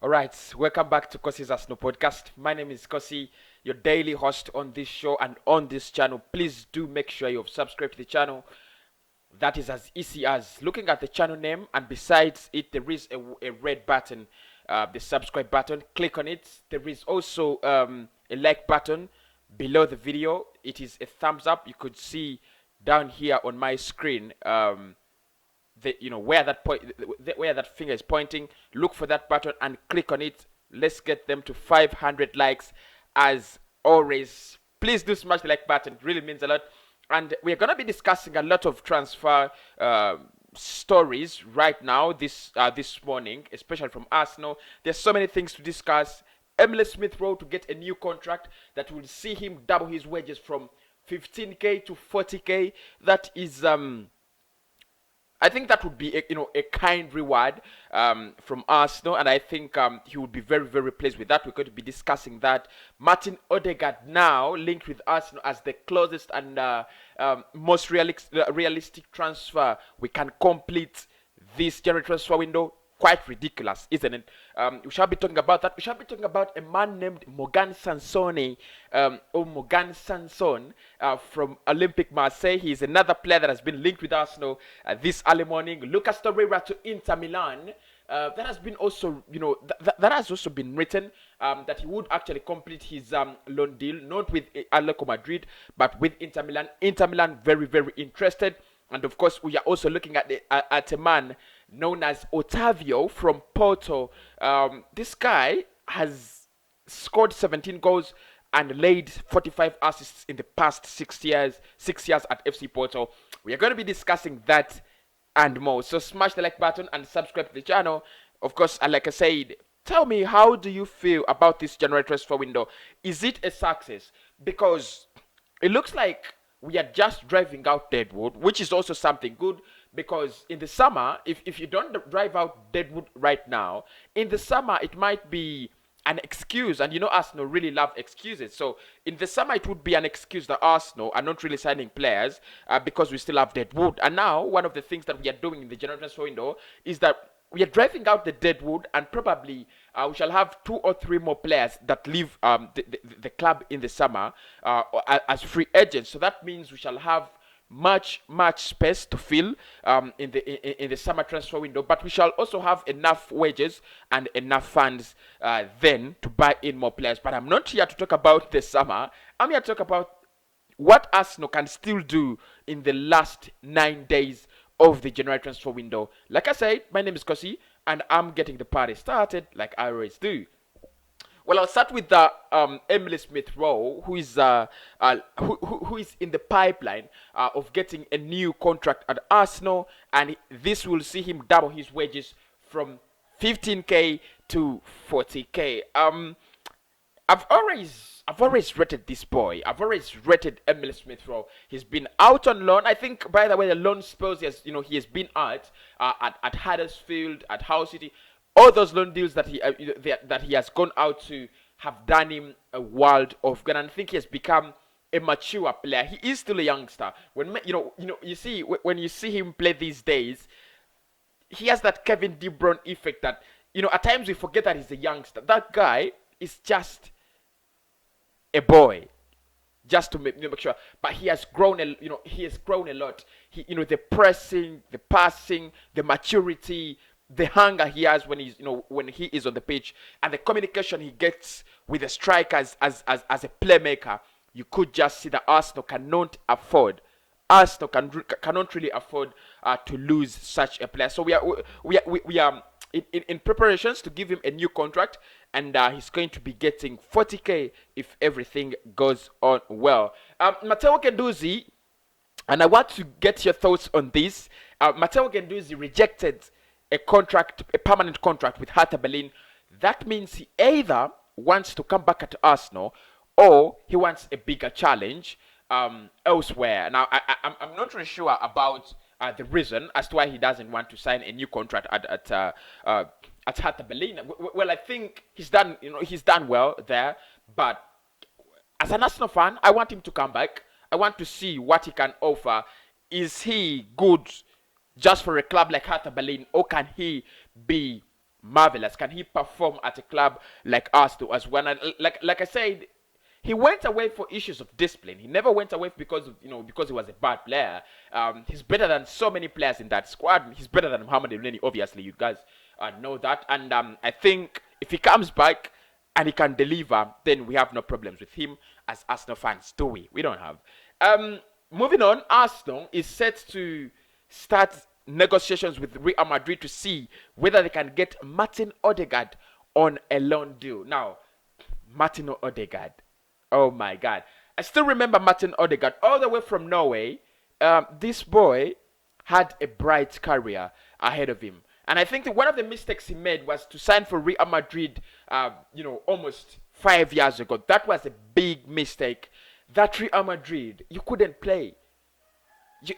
All right, welcome back to Kosi's Arsenal podcast. My name is Kosi, your daily host on this show and on this channel. Please do make sure you've subscribed to the channel. That is as easy as looking at the channel name, and besides it, there is a red button, the subscribe button. Click on it. There is also a like button below the video. It is a thumbs up. You could see down here on my screen. Where that where that finger is pointing, look for that button and click on it. Let's get them to 500 likes as always. Please do smash the like button, it really means a lot. And we're going to be discussing a lot of transfer stories right now this morning, especially from Arsenal. There's so many things to discuss. Emile Smith Rowe to get a new contract that will see him double his wages from 15k to 40k. That is I think that would be a kind reward from Arsenal, and I think he would be very, very pleased with that. We're going to be discussing that. Martin Odegard now linked with Arsenal as the closest and most realistic transfer we can complete this January transfer window. Quite ridiculous, isn't it? We shall be talking about that. We shall be talking about a man named Morgan Sansoni, or Morgan Sanson, from Olympic Marseille. He is another player that has been linked with Arsenal this early morning. Lucas Torreira to Inter Milan. That has been also, that has also been written that he would actually complete his loan deal, not with Atletico Madrid, but with Inter Milan. Inter Milan very, very interested. And of course, we are also looking at a man known as Otavio from Porto. This guy has scored 17 goals and laid 45 assists in the past 6 years. 6 years at FC Porto. We are going to be discussing that and more. So smash the like button and subscribe to the channel. Of course, like I said, tell me, how do you feel about this January transfer window? Is it a success? Because it looks like we are just driving out Deadwood, which is also something good, because in the summer, if you don't drive out Deadwood right now, in the summer it might be an excuse, and Arsenal really love excuses. So in the summer it would be an excuse that Arsenal are not really signing players because we still have Deadwood. And now one of the things that we are doing in the January transfer window is that we are driving out the Deadwood, and probably we shall have 2 or 3 more players that leave the club in the summer as free agents. So that means we shall have much space to fill in the summer transfer window, but we shall also have enough wages and enough funds then to buy in more players. But I'm not here to talk about the summer. I'm here to talk about what Arsenal can still do in the last 9 days of the January transfer window. Like I said, my name is Kosi, and I'm getting the party started like I always do. Well, I'll start with the Emile Smith Rowe, who is who is in the pipeline of getting a new contract at Arsenal, and this will see him double his wages from 15k to 40k. I've always rated this boy. I've always rated Emile Smith Rowe. He's been out on loan. I think, by the way, the loan spells he has been at Huddersfield, at Hull City. All those loan deals that he has gone out to have done him a world of good. And I think he has become a mature player. He is still a youngster. When you see when you see him play these days, he has that Kevin De Bruyne effect that at times we forget that he's a youngster. That guy is just a boy, just to make sure. But he has grown he has grown a lot. The pressing, the passing, the maturity, the hunger he has when he is on the pitch, and the communication he gets with the strikers as a playmaker. You could just see that Arsenal cannot afford. Arsenal cannot really afford to lose such a player. So we are in preparations to give him a new contract, and he's going to be getting 40k if everything goes on well. Matteo Guendouzi, and I want to get your thoughts on this. Matteo Guendouzi rejected a permanent contract with Hertha Berlin. That means he either wants to come back at Arsenal or he wants a bigger challenge elsewhere. Now, I'm not really sure about the reason as to why he doesn't want to sign a new contract at Hertha Berlin. Well, I think he's done well there, but as an Arsenal fan, I want him to come back. I want to see what he can offer. Is he good just for a club like Hertha Berlin, or can he be marvelous? Can he perform at a club like Arsenal as well? And like I said, he went away for issues of discipline. He never went away because of, because he was a bad player. He's better than so many players in that squad. He's better than Mohamed Elneny, obviously. You guys know that. And I think if he comes back and he can deliver, then we have no problems with him as Arsenal fans, do we? We don't have. Moving on, Arsenal is set to start negotiations with Real Madrid to see whether they can get Martin Odegaard on a loan deal. Now, Martin Odegaard. Oh my God. I still remember Martin Odegaard all the way from Norway. This boy had a bright career ahead of him. And I think that one of the mistakes he made was to sign for Real Madrid, almost 5 years ago. That was a big mistake. That Real Madrid, you couldn't play.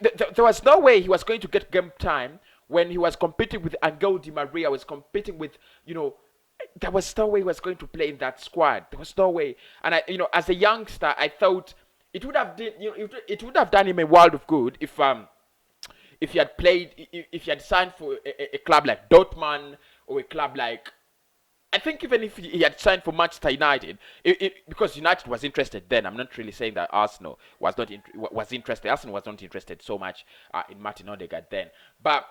There was no way he was going to get game time when he was competing with Angel Di Maria, was competing with, there was no way he was going to play in that squad. There was no way. And as a youngster, I thought it would have it would have done him a world of good if he had played, if he had signed for a club like Dortmund or a club like, I think even if he had signed for Manchester United, because United was interested then. I'm not really saying that Arsenal was not was interested. Arsenal was not interested so much in Martin Odegaard then. But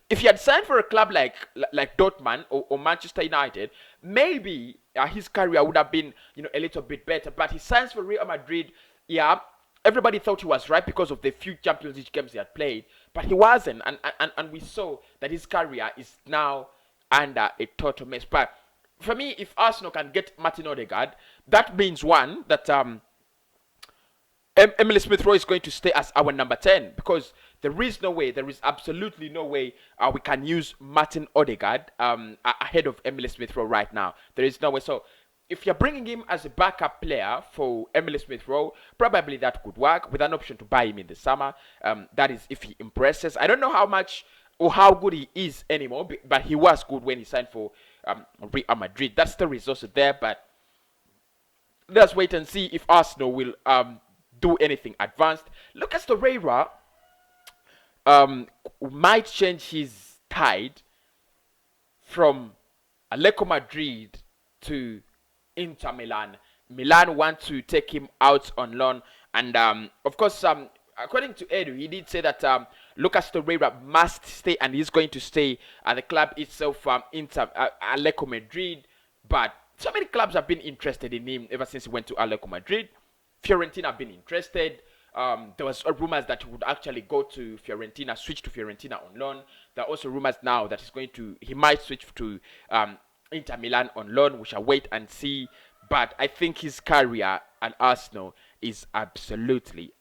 if he had signed for a club like Dortmund or Manchester United, maybe his career would have been a little bit better. But he signs for Real Madrid. Yeah, everybody thought he was right because of the few Champions League games he had played, but he wasn't. And we saw that his career is now under a total mess. But for me, if Arsenal can get Martin Odegaard, that means one, that Emily Smith Rowe is going to stay as our number 10, because there is absolutely no way we can use Martin Odegaard ahead of Emily Smith Rowe right now. There is no way. So if you're bringing him as a backup player for Emily Smith Rowe, probably that could work with an option to buy him in the summer. That is if he impresses. I don't know how much or how good he is anymore, but he was good when he signed for Real Madrid. That still is also there, but let's wait and see if Arsenal will do anything advanced. Lucas Torreira might change his tide from Atletico Madrid to Inter Milan. Milan want to take him out on loan, and of course, according to Edu, he did say that Lucas Torreira must stay, and he's going to stay at the club itself, Atletico Madrid. But so many clubs have been interested in him ever since he went to Atletico Madrid. Fiorentina have been interested. There was rumors that he would actually go to Fiorentina, switch to Fiorentina on loan. There are also rumors now that he might switch to Inter Milan on loan. We shall wait and see. But I think his career at Arsenal is absolutely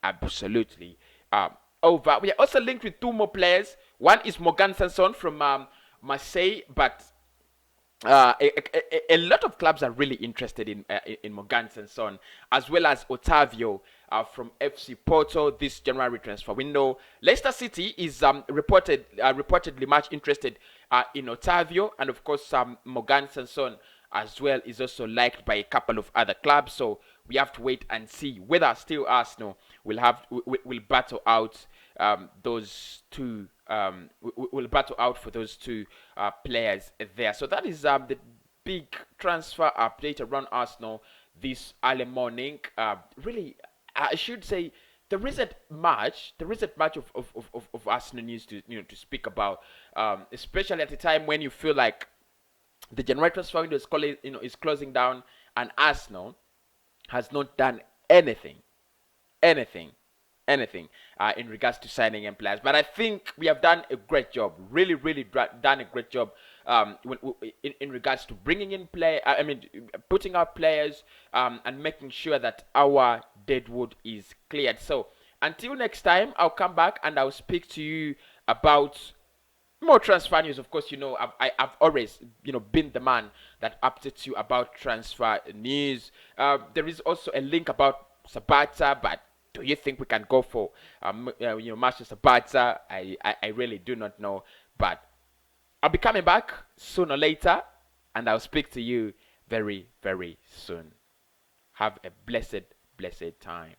over. We are also linked with two more players. One is Morgan Sanson from Marseille, but a lot of clubs are really interested in Morgan Sanson, as well as Otavio from FC Porto this January transfer window. Leicester City is reportedly much interested in Otavio, and of course Morgan Sanson as well is also liked by a couple of other clubs. So we have to wait and see whether still Arsenal will battle out those two. Will battle out for those two players there. So that is the big transfer update around Arsenal this early morning. Really, I should say there isn't much of Arsenal news to speak about, especially at a time when you feel like the January transfer window is closing down, and Arsenal has not done anything in regards to signing and players. But I think we have done a great job, really done a great job in regards to bringing in putting out players and making sure that our deadwood is cleared. So until next time, I'll come back and I'll speak to you about more transfer news. Of course, I've always been the man that updates you about transfer news. There is also a link about Sabata, but do you think we can go for Master Sabata? I really do not know, but I'll be coming back sooner or later, and I'll speak to you very soon. Have a blessed time.